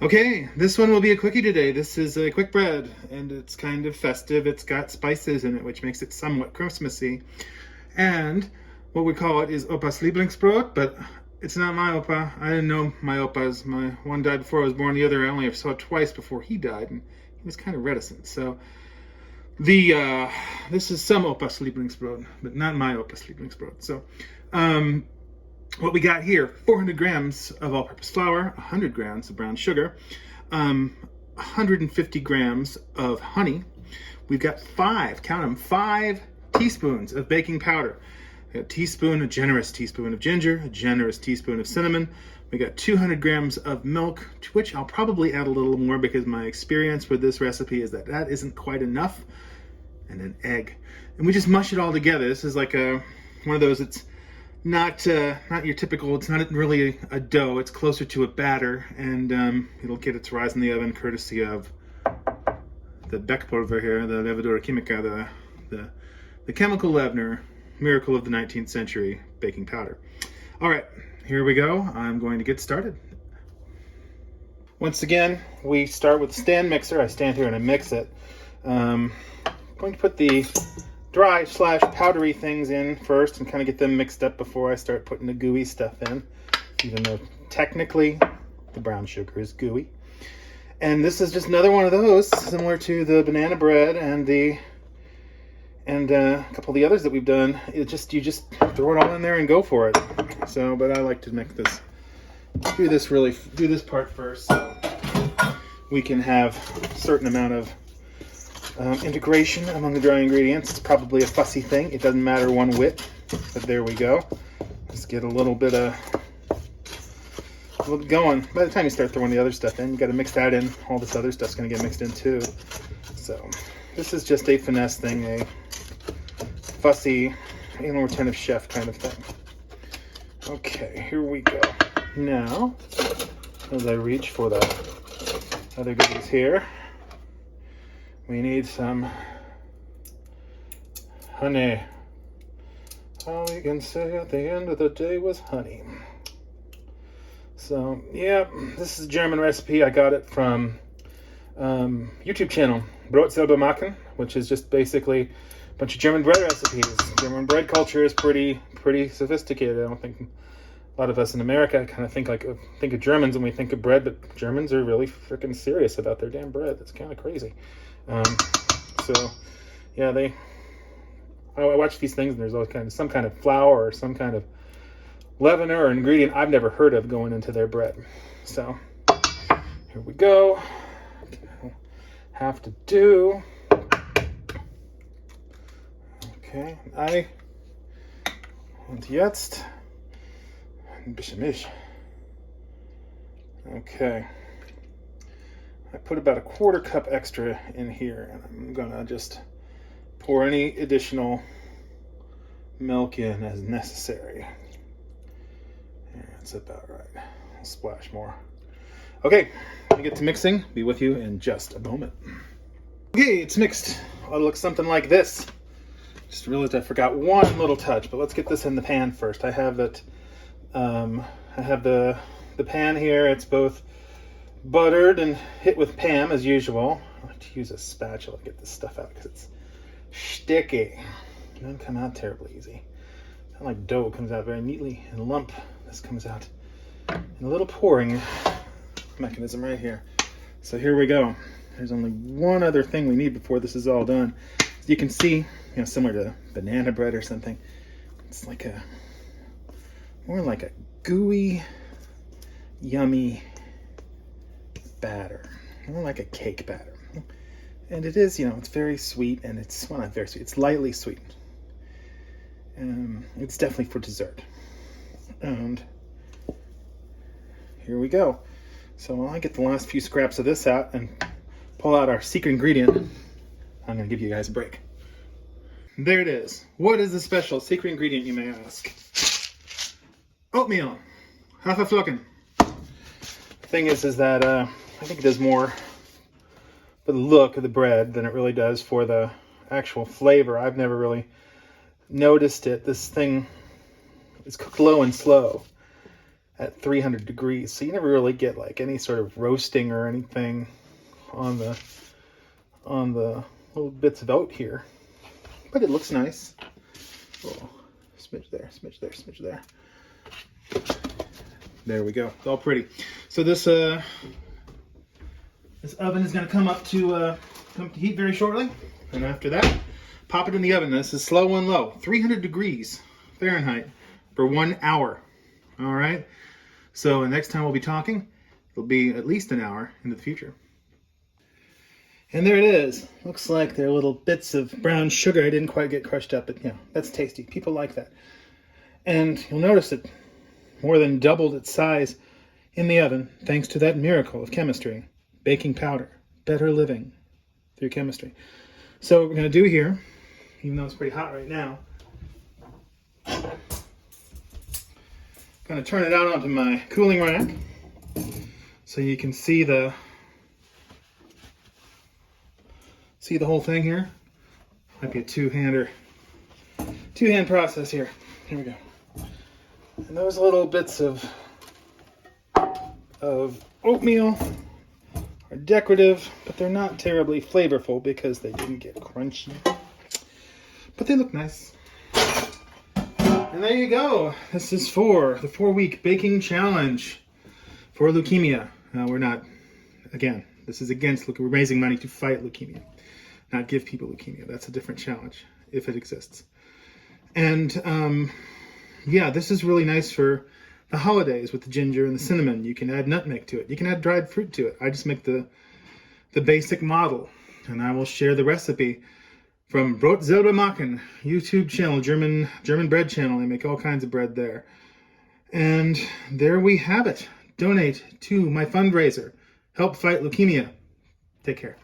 Okay, this one will be a quickie today. This is a quick bread, and it's kind of festive. It's got spices in it, which makes it somewhat Christmassy. And what we call it is Opas Lieblingsbrot, but it's not my Opa. I didn't know my Opas. My one died before I was born. The other I only saw twice before he died, and he was kind of reticent. So this is some Opas Lieblingsbrot, but not my Opas Lieblingsbrot. So what we got here, 400 grams of all-purpose flour, 100 grams of brown sugar, 150 grams of honey. We've got five teaspoons of baking powder. We got a generous teaspoon of ginger, a generous teaspoon of cinnamon. We got 200 grams of milk, to which I'll probably add a little more because my experience with this recipe is that isn't quite enough, and an egg. And we just mush it all together. This is like one of those, it's not your typical, it's not really a dough, it's closer to a batter, and it'll get it to rise in the oven courtesy of the Backpulver here, the Levadura Chimica, the chemical leavener, miracle of the 19th century baking powder. All right, here we go. I'm going to get started. Once again, we start with the stand mixer. I stand here and I mix it. I'm going to put the dry / powdery things in first and kind of get them mixed up before I start putting the gooey stuff in, even though technically the brown sugar is gooey. And this is just another one of those, similar to the banana bread and a couple of the others that we've done. You just throw it all in there and go for it. So, but I like to make this, do this part first, so we can have a certain amount of integration among the dry ingredients. It's probably a fussy thing. It doesn't matter one whit, but there we go. Just get a little bit going. By the time you start throwing the other stuff in, you got to mix that in. All this other stuff's going to get mixed in too. So this is just a finesse thing, a fussy, anal retentive chef kind of thing. Okay, here we go. Now, as I reach for the other goodies here, we need some honey. All we can say at the end of the day was honey. So, yeah, this is a German recipe. I got it from YouTube channel, Brot selber machen, which is just basically a bunch of German bread recipes. German bread culture is pretty sophisticated. I don't think a lot of us in America kind of think of Germans when we think of bread, but Germans are really freaking serious about their damn bread. That's kind of crazy. So yeah, I watch these things and there's always some kind of flour or some kind of leavener or ingredient I've never heard of going into their bread. So here we go. Have to do. Okay, und jetzt ein bisschen Milch. Okay. I put about a quarter cup extra in here, and I'm gonna just pour any additional milk in as necessary. That's about right. I'll splash more. Okay, let me get to mixing. Be with you in just a moment. Okay, it's mixed. It'll look something like this. Just realized I forgot one little touch, but let's get this in the pan first. I have it. I have the pan here. It's both buttered and hit with Pam as usual. I like to use a spatula to get this stuff out because it's sticky. It doesn't come out terribly easy. It's not like dough. It comes out very neatly in a lump. This comes out in a little pouring mechanism right here. So here we go. There's only one other thing we need before this is all done. As you can see, similar to banana bread or something, it's like more like a gooey, yummy batter, more like a cake batter. And it is, it's very sweet, and it's, well, not very sweet, it's lightly sweet. It's definitely for dessert. And here we go. So while I get the last few scraps of this out and pull out our secret ingredient, I'm going to give you guys a break. There it is. What is the special secret ingredient, you may ask? Oatmeal. Haferflocken. The thing is that I think it does more for the look of the bread than it really does for the actual flavor. I've never really noticed it. This thing is cooked low and slow. at 300 degrees. So you never really get like any sort of roasting or anything on the little bits of oat here. But it looks nice. Oh, smidge there, smidge there, smidge there. There we go. It's all pretty. So this oven is going to come up to heat very shortly, and after that, pop it in the oven. This is slow and low, 300 degrees Fahrenheit for 1 hour. All right. So the next time we'll be talking, it'll be at least an hour into the future. And there it is. Looks like there are little bits of brown sugar. I didn't quite get crushed up, but yeah, that's tasty. People like that. And you'll notice it more than doubled its size in the oven thanks to that miracle of chemistry. Baking powder. Better living through chemistry. So what we're going to do here, even though it's pretty hot right now, going to turn it out onto my cooling rack so you can see the whole thing here. Might be a two-hand process here. Here we go. And those little bits of oatmeal are decorative, but they're not terribly flavorful because they didn't get crunchy. But they look nice. And there you go. This is for the 4-week baking challenge for leukemia. We're not, again, this is against, we're raising money to fight leukemia, not give people leukemia. That's a different challenge, if it exists. And yeah, this is really nice for the holidays with the ginger and the cinnamon. You can add nutmeg to it. You can add dried fruit to it. I just make the basic model, and I will share the recipe from Brot selber machen YouTube channel, German bread channel. I make all kinds of bread there. And there we have it. Donate to my fundraiser. Help fight leukemia. Take care.